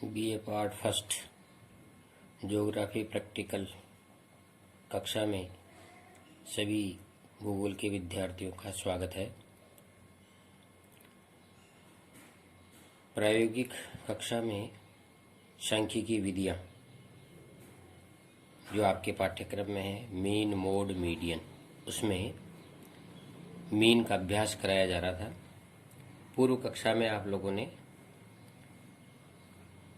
BA part first geography practical कक्षा में सभी भूगोल के विद्यार्थियों का स्वागत है। प्रायोगिक कक्षा में सांख्यिकी विधियाँ जो आपके पाठ्यक्रम में है, मीन मोड मीडियन, उसमें मीन का अभ्यास कराया जा रहा था। पूर्व कक्षा में आप लोगों ने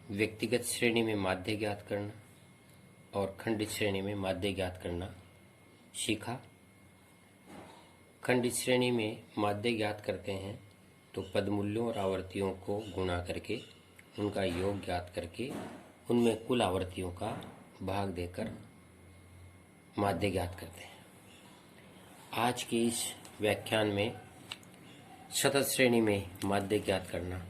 व्यक्तिगत श्रेणी में माध्य ज्ञात करना और खंडित श्रेणी में माध्य ज्ञात करना सीखा। खंडित श्रेणी में माध्य ज्ञात करते हैं तो पदमूल्यों और आवर्तियों को गुणा करके उनका योग ज्ञात करके उनमें कुल आवर्तियों का भाग देकर माध्य ज्ञात करते हैं। आज के इस व्याख्यान में सतत श्रेणी में माध्य ज्ञात करना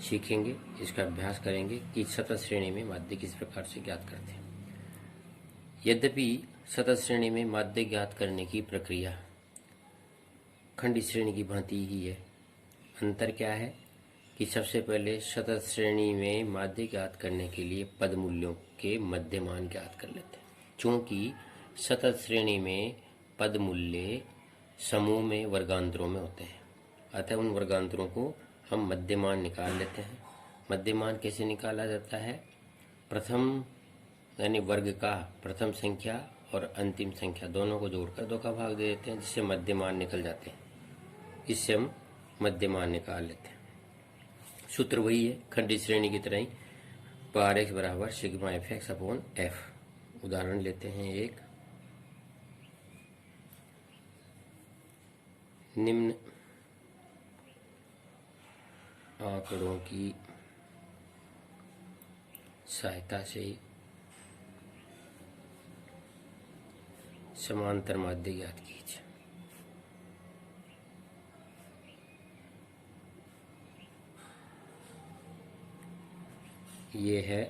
सीखेंगे। इसका अभ्यास करेंगे कि सतत श्रेणी में माध्य किस प्रकार से ज्ञात करते हैं। यद्यपि सतत श्रेणी में माध्य ज्ञात करने की प्रक्रिया खंडित श्रेणी की भांति ही है। अंतर क्या है कि सबसे पहले सतत श्रेणी में माध्य ज्ञात करने के लिए पदमूल्यों के मध्यमान ज्ञात कर लेते हैं। चूँकि सतत श्रेणी में पदमूल्य समूह में वर्गांतरों में होते हैं, अतः उन वर्गांतरों को हम मध्यमान निकाल लेते हैं। मध्यमान कैसे निकाला जाता है? प्रथम यानी वर्ग का प्रथम संख्या और अंतिम संख्या दोनों को जोड़कर 2 का भाग दे देते हैं, जिससे मध्यमान निकल जाते हैं। इससे हम मध्यमान निकाल लेते हैं। सूत्र वही है खंडित श्रेणी की तरह ही, पार एक्स बराबर sigma F x upon F. उदाहरण लेते हैं एक, निम्न आंकड़ों की सहायता से समांतर माध्य ज्ञात कीजिए। ये है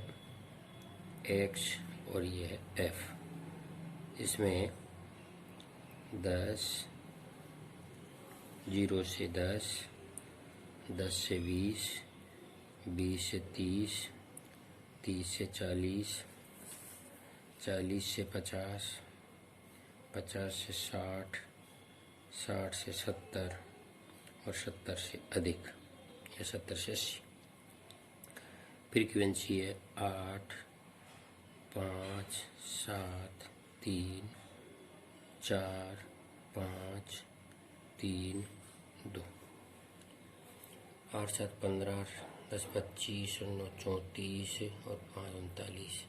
x और ये है f। इसमें 10, 0 से 10, 10 से 20, 20 से 30, 30 से 40, 40 से 50, 50 से 60, 60 से 70 और 70 से अधिक या 70 से 80। फ्रीक्वेंसी है 8, 5, 7, 3, 4, 5, 3, 2, 8, 7, 15, 10, 25 और 9, 34 और 5, 39,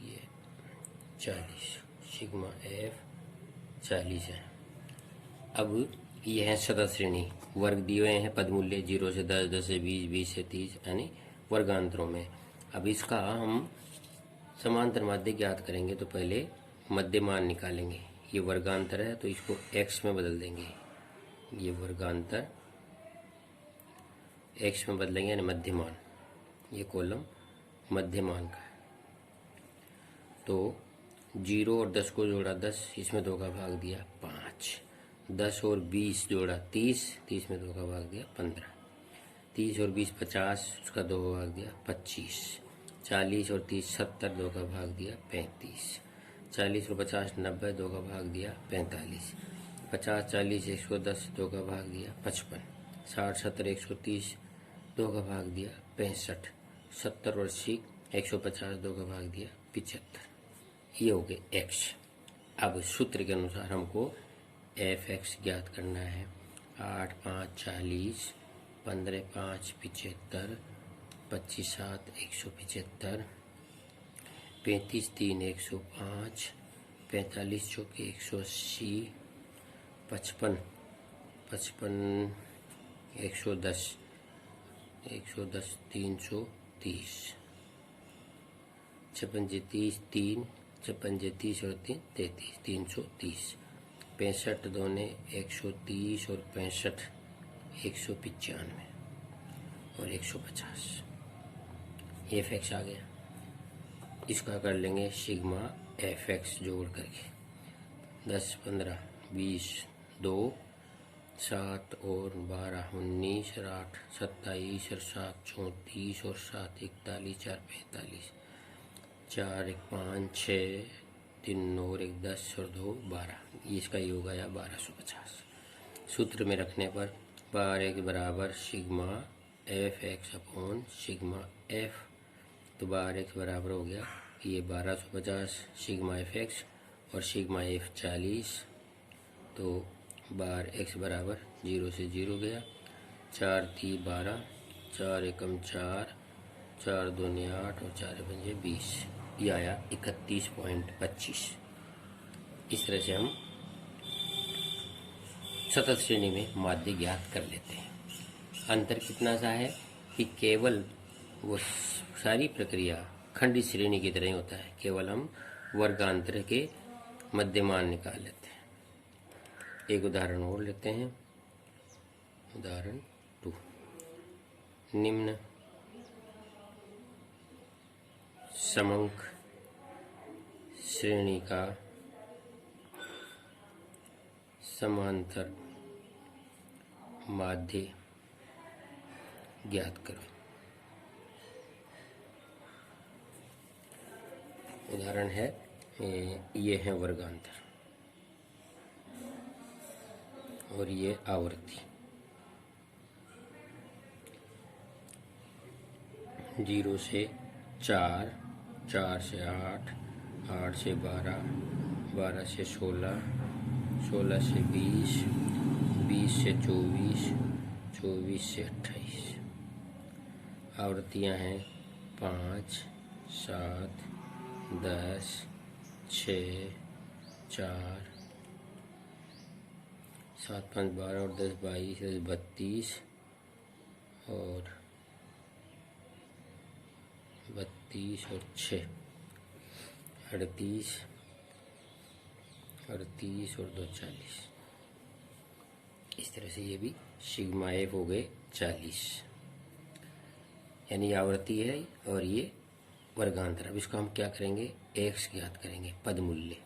ये 40। सिग्मा एफ 40 है। अब ये है सतत श्रेणी, वर्ग दिए हुए हैं पदमूल्य 0 से 10, 10 से 20, 20 से 30 यानी वर्गांतरों में। अब इसका हम समांतर माध्य ज्ञात करेंगे तो पहले मध्यमान निकालेंगे। ये वर्गांतर है तो इसको x में बदल देंगे। ये वर्गांतर x में बदलेंगे यानी मध्यमान। ये कॉलम मध्यमान का है। तो 0 और 10 को जोड़ा 10, इसमें 2 का भाग दिया 5। 10 और 20 जोड़ा 30, 30 में 2 का भाग दिया 15। 30 और 20 50, उसका 2 का भाग दिया 25। 40 और 30 70, 2 का भाग दिया 35। 40 और 50 90, 2 का भाग दिया 45। 50 40 110, 2 का भाग दिया 55। 60 70 130, 2 का भाग दिया 65। 70 और 80 150, 2 का भाग दिया 75। ये हो गए x। अब सूत्र के अनुसार हमको एफ एक्स ज्ञात करना है। 8 5 40, 15 5 75, 25 7 175, 35 3 105, 45 चौके 180, 55 55 110, 110 330, 56 30 3, 56 30 और 3 33, 330। 65 दोने 130 और 65 195 और 150। एफ एक्स आ गया। इसका कर लेंगे सिग्मा एफ एक्स जोड़ करके 10 15 20 2 7 और 12 19 और 8 27 और 7 34 और 7 41 4 45 4 1 5 6 3 9 और 1 10 और 2 12। इसका योग आया 1250। सूत्र में रखने पर बार एक बराबर sigma F x upon sigma F, तो बार एक्स बराबर हो गया ये 1250 सिग्मा एफ एक्स और सिग्मा एफ 40, तो बार एक्स बराबर 0 से 0 गया। 4 3 12, 4 एकम 4, 4 दूनी 8 और 4 पंजे 20, ये आया 31.25। इस तरह से हम सतत श्रेणी में माध्य ज्ञात कर लेते हैं। अंतर कितना सा है कि केवल वो सारी प्रक्रिया खंडित श्रेणी की तरह ही होता है, केवल हम वर्गांतर के मध्यमान निकाल लेते हैं। एक उदाहरण और लेते हैं, उदाहरण 2। निम्न समंक श्रेणी का समांतर माध्य ज्ञात करो। उदाहरण है, ये है वर्गांतर और ये आवर्ती। 0 से 4, 4 से 8, 8 से 12, 12 से 16, 16 से 20, 20 से 24, 24 से 28। आवृत्तियाँ हैं 5, 7, 10, 6, 4, 7 5 12 और 10 22, 10 32 और 32 और 6 38, 38 और 2 40। इस तरह से ये भी सिग्मा एफ हो गए 40, यानी आवृत्ति है और ये वर्गांतर। अब इसको हम क्या करेंगे, एक्स ज्ञात करेंगे, पद मूल्य।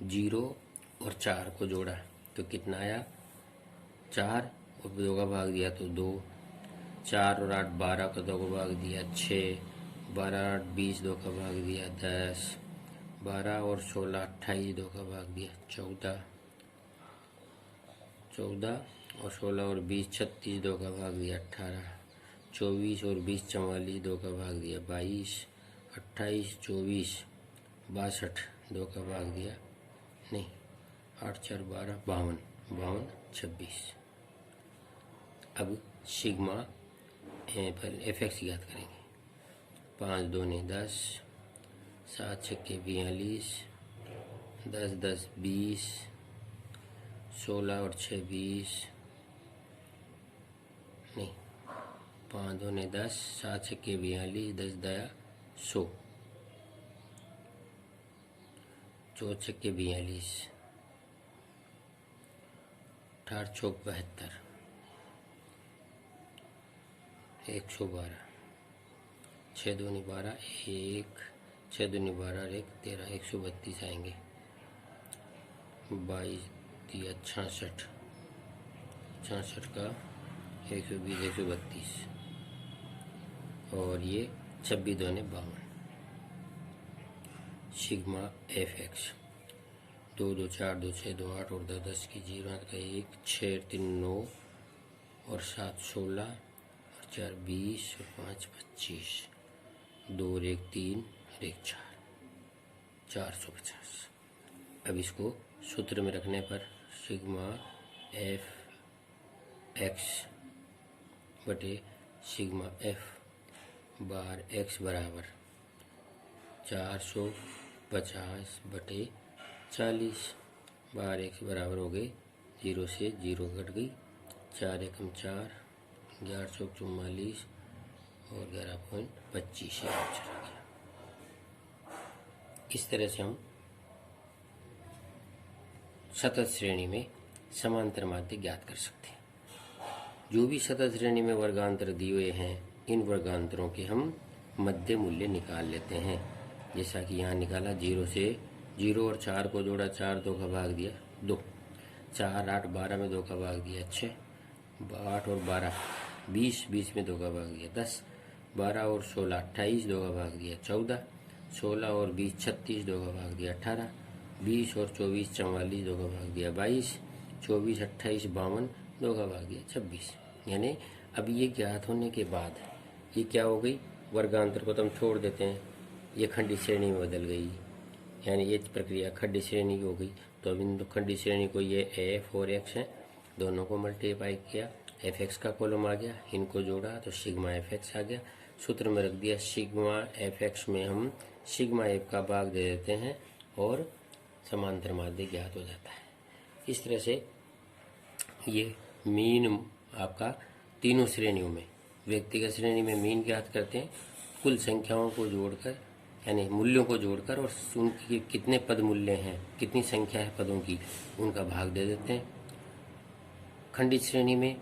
0 और 4 को जोड़ा तो कितना आया 4 और 2 का भाग दिया तो 2, 4 और 8 12 का 2 का भाग दिया 6, 12 8 20 2 का भाग दिया 10, 12 और 16 28 2 का भाग दिया 14, 14 और 16 और 20 36 2 का भाग दिया 18, 24 और 20 44 2 का भाग दिया 22, 28 24 62 2 का भाग दिया नहीं 8 4 12 52, 52 26। अब सिग्मा पहले एफ एक्स याद करेंगे। 5 दूनी 10, 7 छक्के 42, 10 10 20, 16 और 6 20, नहीं 5 दूनी 10, 7 छक्के 42, 10 दया 100, 4 छक्के 42, 18 चौक 72, 112, 6 दूनी 12 1, 6 दूनी 12 1 13, 132 आएंगे। 22 दिया 66, 66 का 120 132 और ये 26 दूनी 52। सिग्मा एफ एक्स 2 2 4 2 6 2 8 और 10 10 की 0 का 1 6 3 9 और 7 16 और 4 20 और 5 25, 2 और 1 3 और 1 4, 450। अब इसको सूत्र में रखने पर सिग्मा एफ एक्स बटे सिग्मा एफ बार एक्स बराबर 450 बटे 40, बार एक्स बराबर हो गए 0 से 0 कट गई, 4 एकम 4, 11 चौक 44 और 11.25 आंसर आ गया। इस तरह से हम सतत श्रेणी में समांतर माध्य ज्ञात कर सकते हैं। जो भी सतत श्रेणी में वर्गांतर दिए हुए हैं, इन वर्गांतरों के हम मध्य मूल्य निकाल लेते हैं। जैसा कि यहाँ निकाला, 0 से 0 और 4 को जोड़ा, 4 2 का भाग दिया 2, 4 8 12 में 2 का भाग दिया 6, 8 और 12 20, 20 में 2 का भाग दिया 10, 12 और 16 28, 2 का भाग दिया 14, 16 और 20 36, 2 का भाग दिया 18, 20 और 24 44, 2 का भाग दिया 22, 24 28 52, 2 का भाग दिया 26। यानी अब ये ज्ञात होने के बाद ये क्या हो गई, वर्गांतर को तो हम छोड़ देते हैं, ये खंडी श्रेणी में बदल गई, यानी ये प्रक्रिया खंडी श्रेणी की हो गई। तो अब इन खंडी श्रेणी को ये एफ और एक्स है, दोनों को मल्टीप्लाई किया, एफ एक्स का कॉलम आ गया, इनको जोड़ा तो सिग्मा एफ एक्स आ गया, सूत्र में रख दिया सिग्मा एफ एक्स में हम सिग्मा एफ का भाग दे देते हैं और समांतर माध्य ज्ञात हो जाता है। इस तरह से ये मीन आपका तीनों श्रेणियों में, व्यक्तिगत श्रेणी में मीन ज्ञात करते हैं, कुल संख्याओं को जोड़कर यानी मूल्यों को जोड़कर और उनकी कितने पद मूल्य हैं, कितनी संख्या है पदों की, उनका भाग दे देते हैं। खंडित श्रेणी में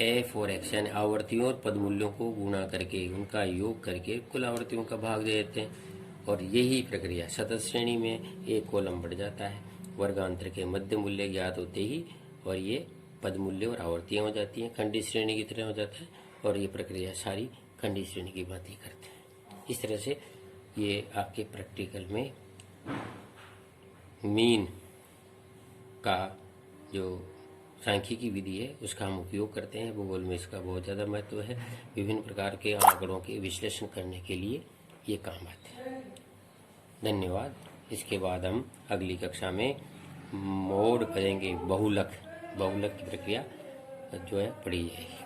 एफ और एक्स यानी आवर्तियों और पद मूल्यों को गुणा करके उनका योग करके कुल आवर्तियों का भाग दे देते हैं। और यही प्रक्रिया सतत श्रेणी में एक कॉलम बढ़ जाता है, वर्गांतर के मध्य मूल्य ज्ञात होते ही और ये पद मूल्य और आवर्तियाँ हो जाती हैं, खंडित श्रेणी की तरह हो जाता है। और ये प्रक्रिया सारी खंडित श्रेणी की बात ही करते हैं। इस तरह से ये आपके प्रैक्टिकल में मीन का जो सांख्यिकी विधि है उसका हम उपयोग करते हैं। भूगोल में इसका बहुत ज़्यादा महत्व है, विभिन्न प्रकार के आंकड़ों के विश्लेषण करने के लिए ये काम आते हैं। धन्यवाद। इसके बाद हम अगली कक्षा में मोड करेंगे, बहुलक की प्रक्रिया जो है पढ़ी जाएगी।